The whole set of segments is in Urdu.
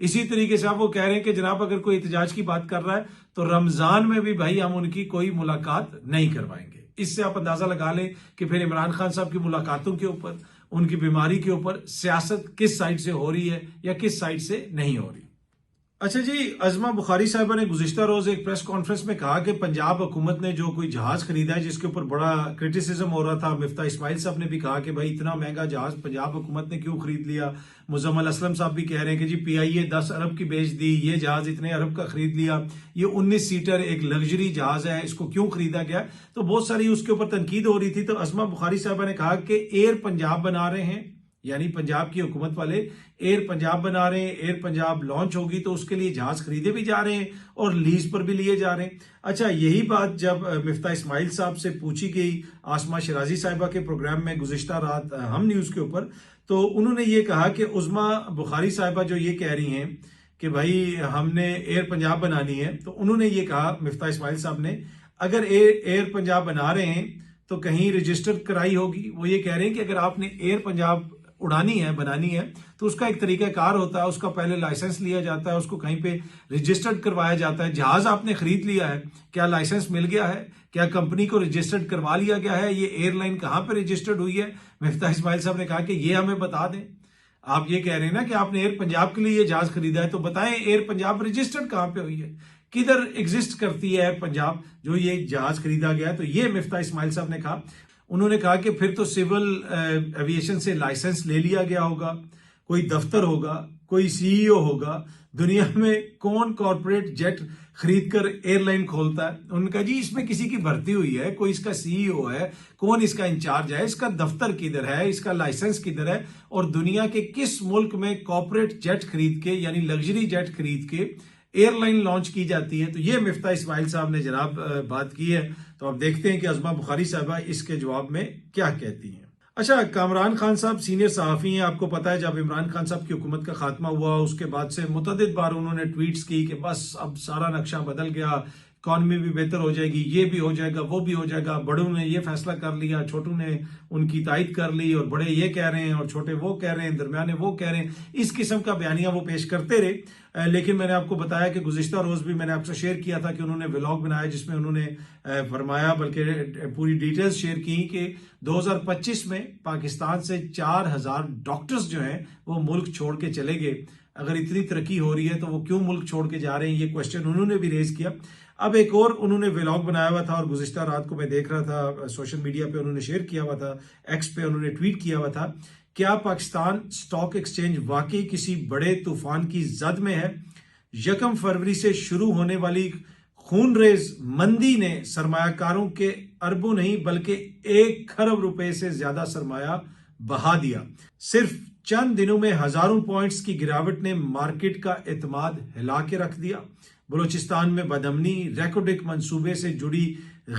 اسی طریقے سے آپ وہ کہہ رہے ہیں کہ جناب اگر کوئی احتجاج کی بات کر رہا ہے تو رمضان میں بھی بھائی ہم ان کی کوئی ملاقات نہیں کروائیں گے. اس سے آپ اندازہ لگا لیں کہ پھر عمران خان صاحب کی ملاقاتوں کے اوپر، ان کی بیماری کے اوپر سیاست کس سائڈ سے ہو رہی ہے یا کس سائڈ سے نہیں ہو رہی. اچھا جی، عظمہ بخاری صاحبہ نے گزشتہ روز ایک پریس کانفرنس میں کہا کہ پنجاب حکومت نے جو کوئی جہاز خریدا ہے جس کے اوپر بڑا کرٹیسزم ہو رہا تھا. مفتاح اسماعیل صاحب نے بھی کہا کہ بھائی اتنا مہنگا جہاز پنجاب حکومت نے کیوں خرید لیا. مزمل اسلم صاحب بھی کہہ رہے ہیں کہ جی پی آئی اے 10 ارب کی بیچ دی، یہ جہاز اتنے ارب کا خرید لیا، یہ 19 سیٹر ایک لگژری جہاز ہے، اس کو کیوں خریدا گیا. تو بہت ساری اس کے اوپر تنقید ہو رہی تھی. تو عظمہ بخاری صاحبہ نے کہا کہ ایئر پنجاب بنا رہے ہیں، یعنی پنجاب کی حکومت والے ایئر پنجاب بنا رہے ہیں، ایئر پنجاب لانچ ہوگی تو اس کے لیے جہاز خریدے بھی جا رہے ہیں اور لیز پر بھی لیے جا رہے ہیں. اچھا، یہی بات جب مفتاح اسماعیل صاحب سے پوچھی گئی آسمہ شیرازی صاحبہ کے پروگرام میں گزشتہ رات ہم نیوز کے اوپر، تو انہوں نے یہ کہا کہ عظمہ بخاری صاحبہ جو یہ کہہ رہی ہیں کہ بھائی ہم نے ایئر پنجاب بنانی ہے، تو انہوں نے یہ کہا مفتاح اسماعیل صاحب نے اگر ایئر پنجاب بنا رہے ہیں تو کہیں رجسٹر کرائی ہوگی. وہ یہ کہہ رہے ہیں کہ اگر آپ نے ایئر پنجاب اڑانی ہے، بنانی ہے، تو اس کا ایک طریقہ کار ہوتا ہے، اس کا پہلے لائسنس لیا جاتا ہے، اس کو کہیں پہ رجسٹرڈ کروایا جاتا ہے. جہاز آپ نے خرید لیا ہے، کیا لائسنس مل گیا ہے؟ کیا کمپنی کو رجسٹرڈ کروا لیا گیا ہے؟ یہ ایئر لائن کہاں پہ رجسٹرڈ ہوئی ہے؟ مفتاح اسماعیل صاحب نے کہا کہ یہ ہمیں بتا دیں. آپ یہ کہہ رہے ہیں نا کہ آپ نے ایئر پنجاب کے لیے یہ جہاز خریدا ہے، تو بتائیں ایئر پنجاب رجسٹرڈ کہاں پہ ہوئی ہے، کدھر ایگزسٹ کرتی ہے ایئر پنجاب جو یہ جہاز خریدا گیا ہے. تو یہ مفتاح اسماعیل صاحب نے کہا. انہوں نے کہا کہ پھر تو سول ایویشن سے لائسنس لے لیا گیا ہوگا، کوئی دفتر ہوگا، کوئی سی ای او ہوگا. دنیا میں کون کارپوریٹ جیٹ خرید کر ایئر لائن کھولتا ہے؟ انہوں نے کہا جی اس میں کسی کی بھرتی ہوئی ہے، کوئی اس کا سی ای او ہے، کون اس کا انچارج ہے، اس کا دفتر کدھر ہے، اس کا لائسنس کدھر ہے، اور دنیا کے کس ملک میں کارپوریٹ جیٹ خرید کے یعنی لگژری جیٹ خرید کے ایئر لائن لانچ کی جاتی ہے. تو یہ مفتاح اسماعیل صاحب نے جناب بات کی ہے. تو اب دیکھتے ہیں کہ عظمہ بخاری صاحبہ اس کے جواب میں کیا کہتی ہیں. اچھا، کامران خان صاحب سینئر صحافی ہیں. آپ کو پتا ہے جب عمران خان صاحب کی حکومت کا خاتمہ ہوا اس کے بعد سے متعدد بار انہوں نے ٹویٹس کی کہ بس اب سارا نقشہ بدل گیا، اکانومی بھی بہتر ہو جائے گی، یہ بھی ہو جائے گا، وہ بھی ہو جائے گا، بڑوں نے یہ فیصلہ کر لیا، چھوٹوں نے ان کی تائید کر لی، اور بڑے یہ کہہ رہے ہیں اور چھوٹے وہ کہہ رہے ہیں، درمیانے وہ کہہ رہے ہیں. اس قسم کا بیانیہ وہ پیش کرتے رہے. لیکن میں نے آپ کو بتایا کہ گزشتہ روز بھی میں نے آپ سے شیئر کیا تھا کہ انہوں نے ولاگ بنایا جس میں انہوں نے فرمایا، بلکہ پوری ڈیٹیلز شیئر کی کہ 2025 میں پاکستان سے 4000 ڈاکٹرز جو ہیں وہ ملک چھوڑ کے چلے گئے. اگر اتنی ترقی ہو رہی ہے تو وہ کیوں ملک چھوڑ کے جا رہے ہیں؟ یہ کوشچن انہوں نے بھی ریز کیا. اب ایک اور انہوں نے ولاگ بنایا ہوا تھا اور گزشتہ رات کو میں دیکھ رہا تھا سوشل میڈیا پہ انہوں نے شیئر کیا ہوا تھا، ایکس پہ انہوں نے ٹویٹ کیا ہوا تھا. کیا پاکستان سٹاک ایکسچینج واقعی کسی بڑے طوفان کی زد میں ہے؟ 1 فروری سے شروع ہونے والی خون ریز مندی نے سرمایہ کاروں کے اربوں نہیں بلکہ 1 کھرب روپے سے زیادہ سرمایہ بہا دیا. صرف چند دنوں میں ہزاروں پوائنٹس کی گراوٹ نے مارکیٹ کا اعتماد ہلا کے رکھ دیا. بلوچستان میں بدامنی، ریکوڈک منصوبے سے جڑی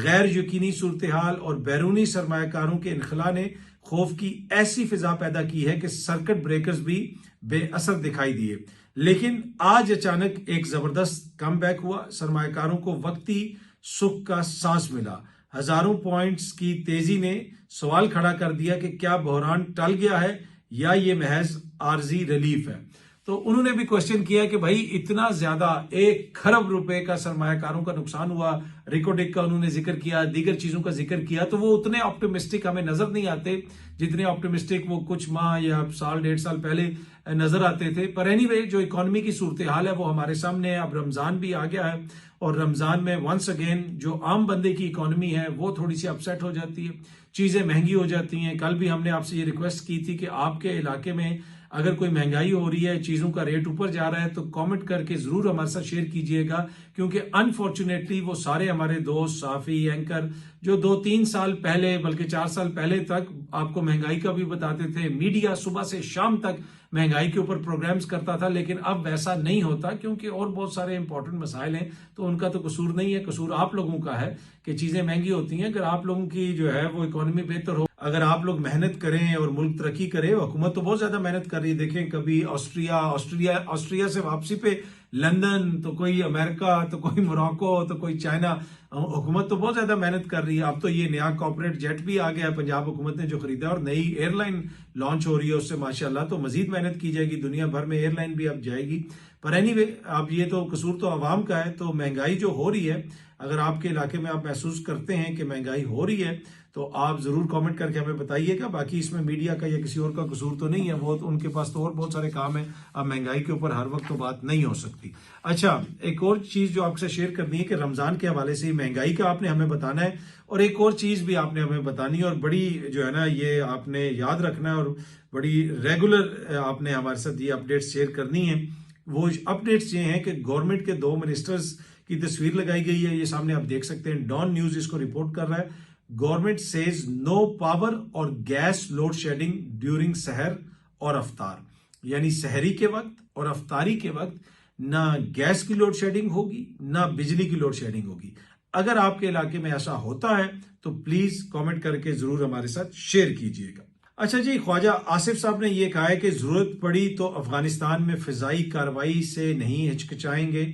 غیر یقینی صورتحال اور بیرونی سرمایہ کاروں کے انخلا نے خوف کی ایسی فضا پیدا کی ہے کہ سرکٹ بریکرز بھی بے اثر دکھائی دیے. لیکن آج اچانک ایک زبردست کم بیک ہوا. سرمایہ کاروں کو وقتی سکھ کا سانس ملا. ہزاروں پوائنٹس کی تیزی نے سوال کھڑا کر دیا کہ کیا بحران ٹل گیا ہے یا یہ محض عارضی ریلیف ہے. تو انہوں نے بھی کوشچن کیا کہ بھائی اتنا زیادہ 1 کھرب روپے کا سرمایہ کاروں کا نقصان ہوا، ریکوڈک کا انہوں نے ذکر کیا، دیگر چیزوں کا ذکر کیا، تو وہ اتنے آپٹیمسٹک ہمیں نظر نہیں آتے جتنے آپٹیمسٹک وہ کچھ ماہ یا سال 1.5 سال پہلے نظر آتے تھے. پر اینی وے جو اکانومی کی صورتحال ہے وہ ہمارے سامنے ہے. اب رمضان بھی آ گیا ہے اور رمضان میں ونس اگین جو عام بندے کی اکانومی ہے وہ تھوڑی سی اپسیٹ ہو جاتی ہے، چیزیں مہنگی ہو جاتی ہیں. کل بھی ہم نے آپ سے یہ ریکویسٹ کی تھی کہ آپ کے علاقے میں اگر کوئی مہنگائی ہو رہی ہے، چیزوں کا ریٹ اوپر جا رہا ہے تو کامنٹ کر کے ضرور ہمارے ساتھ شیئر کیجئے گا، کیونکہ انفارچونیٹلی وہ سارے ہمارے دوست صحافی اینکر جو 2-3 سال پہلے بلکہ 4 سال پہلے تک آپ کو مہنگائی کا بھی بتاتے تھے، میڈیا صبح سے شام تک مہنگائی کے اوپر پروگرامز کرتا تھا، لیکن اب ویسا نہیں ہوتا کیونکہ اور بہت سارے امپورٹنٹ مسائل ہیں. تو ان کا تو قصور نہیں ہے، قصور آپ لوگوں کا ہے کہ چیزیں مہنگی ہوتی ہیں. اگر آپ لوگوں کی جو ہے وہ اکانومی بہتر ہو، اگر آپ لوگ محنت کریں اور ملک ترقی کرے، حکومت تو بہت زیادہ محنت کر رہی ہے. دیکھیں کبھی آسٹریا سے واپسی پہ لندن، تو کوئی امریکہ، تو کوئی موراکو، تو کوئی چائنا، حکومت تو بہت زیادہ محنت کر رہی ہے. اب تو یہ نیا کارپوریٹ جیٹ بھی آ گیا ہے پنجاب حکومت نے جو خریدا، اور نئی ایئر لائن لانچ ہو رہی ہے اس سے ماشاءاللہ تو مزید محنت کی جائے گی. دنیا بھر میں ایئر لائن بھی اب جائے گی. پر اینی وے اب یہ تو قصور تو عوام کا ہے. تو مہنگائی جو ہو رہی ہے، اگر آپ کے علاقے میں آپ محسوس کرتے ہیں کہ مہنگائی ہو رہی ہے تو آپ ضرور کامنٹ کر کے ہمیں بتائیے گا. باقی اس میں میڈیا کا یا کسی اور کا قصور تو نہیں ہے، وہ ان کے پاس تو اور بہت سارے کام ہیں. اب مہنگائی کے اوپر ہر وقت تو بات نہیں ہو سکتی. اچھا، ایک اور چیز جو آپ سے شیئر کرنی ہے کہ رمضان کے حوالے سے مہنگائی کا آپ نے ہمیں بتانا ہے، اور ایک اور چیز بھی آپ نے ہمیں بتانی ہے، اور بڑی جو ہے نا یہ آپ نے یاد رکھنا ہے، اور بڑی ریگولر آپ نے ہمارے ساتھ یہ اپڈیٹس شیئر کرنی ہے. وہ اپڈیٹس یہ ہیں کہ گورنمنٹ کے 2 منسٹرز کی تصویر لگائی گئی ہے، یہ سامنے آپ دیکھ سکتے ہیں. ڈان نیوز اس کو رپورٹ کر رہا ہے. گورنمنٹ سیز نو پاور اور گیس لوڈ شیڈنگ ڈیورنگ سحر اور افطار، یعنی سحری کے وقت اور افطاری کے وقت نہ گیس کی لوڈ شیڈنگ ہوگی نہ بجلی کی لوڈ شیڈنگ ہوگی. اگر آپ کے علاقے میں ایسا ہوتا ہے تو پلیز کامنٹ کر کے ضرور ہمارے ساتھ شیئر کیجئے گا. اچھا جی، خواجہ آصف صاحب نے یہ کہا ہے کہ ضرورت پڑی تو افغانستان میں فضائی کارروائی سے نہیں ہچکچائیں گے،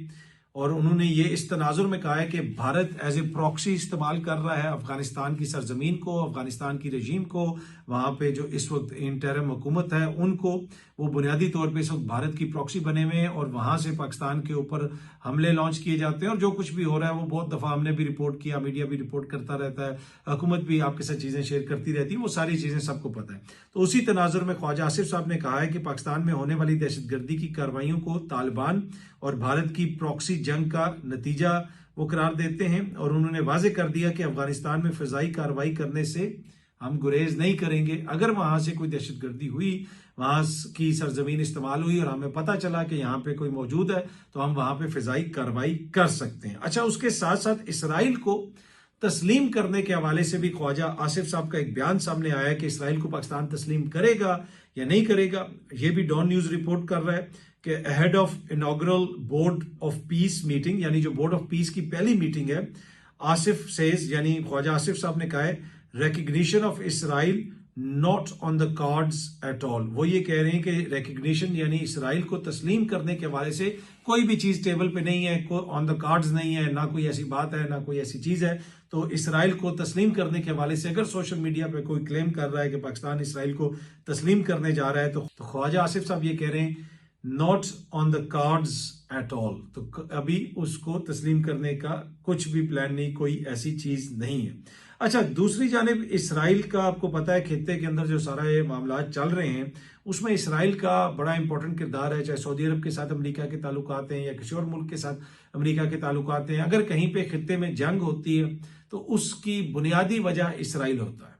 اور انہوں نے یہ اس تناظر میں کہا ہے کہ بھارت ایز اے پراکسی استعمال کر رہا ہے افغانستان کی سرزمین کو، افغانستان کی رجیم کو، وہاں پہ جو اس وقت انٹرم حکومت ہے ان کو، وہ بنیادی طور پہ اس وقت بھارت کی پراکسی بنے ہوئے ہیں، اور وہاں سے پاکستان کے اوپر حملے لانچ کیے جاتے ہیں. اور جو کچھ بھی ہو رہا ہے وہ بہت دفعہ ہم نے بھی رپورٹ کیا، میڈیا بھی رپورٹ کرتا رہتا ہے، حکومت بھی آپ کے ساتھ چیزیں شیئر کرتی رہتی ہے، وہ ساری چیزیں سب کو پتہ ہے. تو اسی تناظر میں خواجہ آصف صاحب نے کہا ہے کہ پاکستان میں ہونے والی دہشت گردی کی کارروائیوں کو طالبان اور بھارت کی پراکسی جنگ کا نتیجہ وہ قرار دیتے ہیں، اور انہوں نے واضح کر دیا کہ افغانستان میں فضائی کارروائی کرنے سے ہم گریز نہیں کریں گے. اگر وہاں سے کوئی دہشت گردی ہوئی، وہاں کی سرزمین استعمال ہوئی اور ہمیں پتہ چلا کہ یہاں پہ کوئی موجود ہے تو ہم وہاں پہ فضائی کارروائی کر سکتے ہیں. اچھا، اس کے ساتھ ساتھ اسرائیل کو تسلیم کرنے کے حوالے سے بھی خواجہ آصف صاحب کا ایک بیان سامنے آیا ہے کہ اسرائیل کو پاکستان تسلیم کرے گا یا نہیں کرے گا. یہ بھی ڈان نیوز رپورٹ کر رہا ہے کہ head of inaugural board of peace meeting, یعنی جو بورڈ آف پیس کی پہلی میٹنگ ہے، آصف سیز یعنی خواجہ آصف صاحب نے کہا ہے recognition of Israel not on the cards at all. وہ یہ کہہ رہے ہیں کہ ریکگنیشن یعنی اسرائیل کو تسلیم کرنے کے حوالے سے کوئی بھی چیز ٹیبل پہ نہیں ہے، کوئی آن دا کارڈز نہیں ہے، نہ کوئی ایسی بات ہے، نہ کوئی ایسی چیز ہے. تو اسرائیل کو تسلیم کرنے کے حوالے سے اگر سوشل میڈیا پہ کوئی کلیم کر رہا ہے کہ پاکستان اسرائیل کو تسلیم کرنے جا رہا ہے تو خواجہ آصف صاحب یہ کہہ رہے ہیں not on the cards at all. تو ابھی اس کو تسلیم کرنے کا کچھ بھی پلان نہیں، کوئی ایسی چیز نہیں ہے. اچھا، دوسری جانب اسرائیل کا آپ کو پتا ہے خطے کے اندر جو سارا یہ معاملات چل رہے ہیں اس میں اسرائیل کا بڑا امپورٹنٹ کردار ہے، چاہے سعودی عرب کے ساتھ امریکہ کے تعلقات ہیں یا کسی اور ملک کے ساتھ امریکہ کے تعلقات ہیں. اگر کہیں پہ خطے میں جنگ ہوتی ہے تو اس کی بنیادی وجہ اسرائیل ہوتا ہے.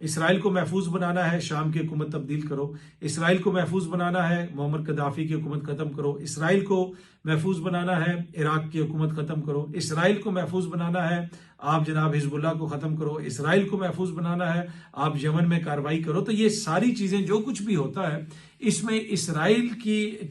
اسرائیل کو محفوظ بنانا ہے، شام کی حکومت تبدیل کرو. اسرائیل کو محفوظ بنانا ہے، معمر قذافی کی حکومت ختم کرو. اسرائیل کو محفوظ بنانا ہے، عراق کی حکومت ختم کرو. اسرائیل کو محفوظ بنانا ہے، آپ جناب حزب اللہ کو ختم کرو. اسرائیل کو محفوظ بنانا ہے، آپ یمن میں کارروائی کرو. تو یہ ساری چیزیں جو کچھ بھی ہوتا ہے اس میں اسرائیل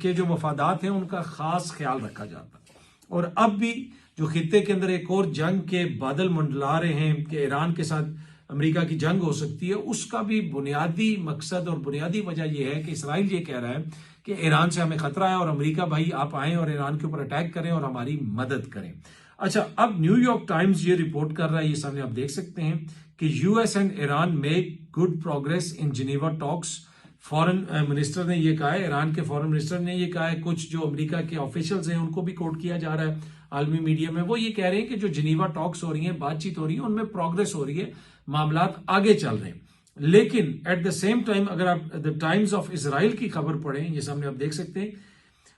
کے جو مفادات ہیں ان کا خاص خیال رکھا جاتا ہے. اور اب بھی جو خطے کے اندر ایک اور جنگ کے بادل منڈلا رہے ہیں کہ ایران کے ساتھ امریکہ کی جنگ ہو سکتی ہے، اس کا بھی بنیادی مقصد اور بنیادی وجہ یہ ہے کہ اسرائیل یہ کہہ رہا ہے کہ ایران سے ہمیں خطرہ ہے اور امریکہ بھائی آپ آئیں اور ایران کے اوپر اٹیک کریں اور ہماری مدد کریں. اچھا، اب نیو یارک ٹائمز یہ رپورٹ کر رہا ہے، یہ سامنے آپ دیکھ سکتے ہیں کہ U S and Iran make good progress in Geneva talks. Foreign minister نے یہ کہا ہے، ایران کے فورن منسٹر نے یہ کہا ہے. کچھ جو امریکہ کے آفیشلز ہیں ان کو بھی کوٹ کیا جا رہا ہے عالمی میڈیا میں. وہ یہ کہہ رہے ہیں کہ جو جنیوا ٹاکس ہو رہی ہیں، بات چیت ہو رہی ہے، ان میں پروگریس ہو رہی ہے، معاملات آگے چل رہے ہیں. لیکن ایٹ دا سیم ٹائم اگر آپ دا ٹائمز آف اسرائیل کی خبر پڑھیں، یہ سامنے آپ دیکھ سکتے ہیں،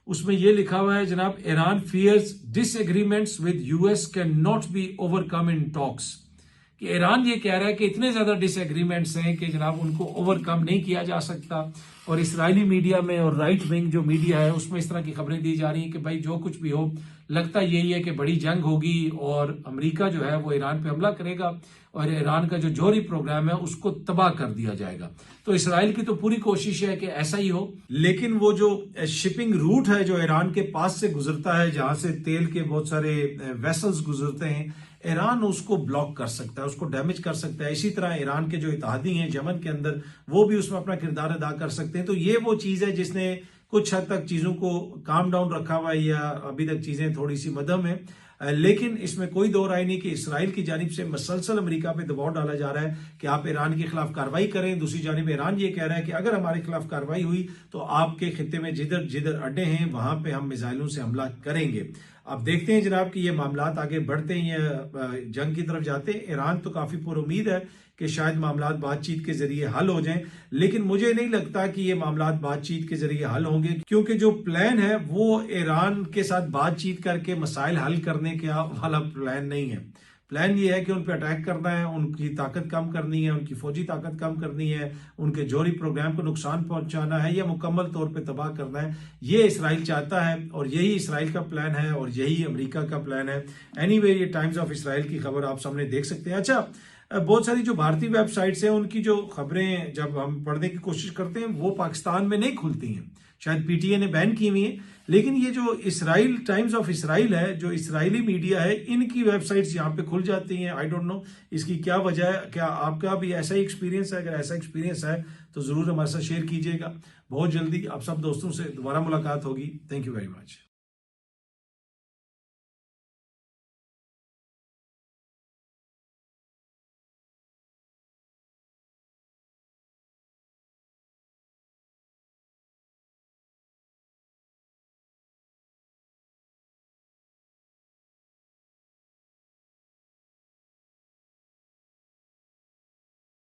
اس میں یہ لکھا ہوا ہے جناب Iran fears disagreements with U S can not be overcome in talks. کہ ایران یہ کہہ رہا ہے کہ اتنے زیادہ ڈس ایگریمنٹس ہیں کہ جناب ان کو اوور کم نہیں کیا جا سکتا. اور اسرائیلی میڈیا میں اور رائٹ ونگ جو میڈیا ہے اس میں اس طرح کی خبریں دی جا رہی ہیں کہ بھائی جو کچھ بھی ہو، لگتا یہی ہے کہ بڑی جنگ ہوگی اور امریکہ جو ہے وہ ایران پہ حملہ کرے گا اور ایران کا جو جوہری پروگرام ہے اس کو تباہ کر دیا جائے گا. تو اسرائیل کی تو پوری کوشش ہے کہ ایسا ہی ہو، لیکن وہ جو شپنگ روٹ ہے جو ایران کے پاس سے گزرتا ہے، جہاں سے تیل کے بہت سارے ویسلز گزرتے ہیں، ایران اس کو بلاک کر سکتا ہے، اس کو ڈیمیج کر سکتا ہے. اسی طرح ایران کے جو اتحادی ہیں یمن کے اندر، وہ بھی اس میں اپنا کردار ادا کر سکتے ہیں. تو یہ وہ چیز ہے جس نے کچھ حد تک چیزوں کو کام ڈاؤن رکھا ہوا ہے، یا ابھی تک چیزیں تھوڑی سی مدھم ہیں. لیکن اس میں کوئی دو رائے نہیں کہ اسرائیل کی جانب سے مسلسل امریکہ پہ دباؤ ڈالا جا رہا ہے کہ آپ ایران کے خلاف کارروائی کریں. دوسری جانب ایران یہ کہہ رہا ہے کہ اگر ہمارے خلاف کارروائی ہوئی تو آپ کے خطے میں جدھر جدھر اڈے ہیں وہاں پہ ہم میزائلوں سے حملہ کریں گے. اب دیکھتے ہیں جناب کہ یہ معاملات آگے بڑھتے ہیں یا جنگ کی طرف جاتے ہیں. ایران تو کافی پر امید ہے کہ شاید معاملات بات چیت کے ذریعے حل ہو جائیں، لیکن مجھے نہیں لگتا کہ یہ معاملات بات چیت کے ذریعے حل ہوں گے، کیونکہ جو پلان ہے وہ ایران کے ساتھ بات چیت کر کے مسائل حل کرنے کا والا پلان نہیں ہے. پلان یہ ہے کہ ان پہ اٹیک کرنا ہے، ان کی طاقت کم کرنی ہے، ان کی فوجی طاقت کم کرنی ہے، ان کے جوہری پروگرام کو نقصان پہنچانا ہے یا مکمل طور پہ تباہ کرنا ہے. یہ اسرائیل چاہتا ہے اور یہی اسرائیل کا پلان ہے اور یہی امریکہ کا پلان ہے. اینی وے یہ ٹائمز آف اسرائیل کی خبر آپ سامنے دیکھ سکتے ہیں. اچھا، بہت ساری جو بھارتی ویب سائٹس ہیں ان کی جو خبریں جب ہم پڑھنے کی کوشش کرتے ہیں وہ پاکستان میں نہیں کھلتی ہیں. شاید پی ٹی اے نے بین کی ہوئی ہیں، لیکن یہ جو اسرائیل ٹائمز آف اسرائیل ہے، جو اسرائیلی میڈیا ہے، ان کی ویب سائٹس یہاں پہ کھل جاتی ہیں. آئی ڈونٹ نو اس کی کیا وجہ ہے. کیا آپ کا بھی ایسا ہی ایکسپیرینس ہے؟ اگر ایسا ایکسپیرینس ہے تو ضرور ہمارے ساتھ شیئر کیجیے گا. بہت جلدی آپ سب دوستوں سے دوبارہ ملاقات ہوگی. Thank you very much.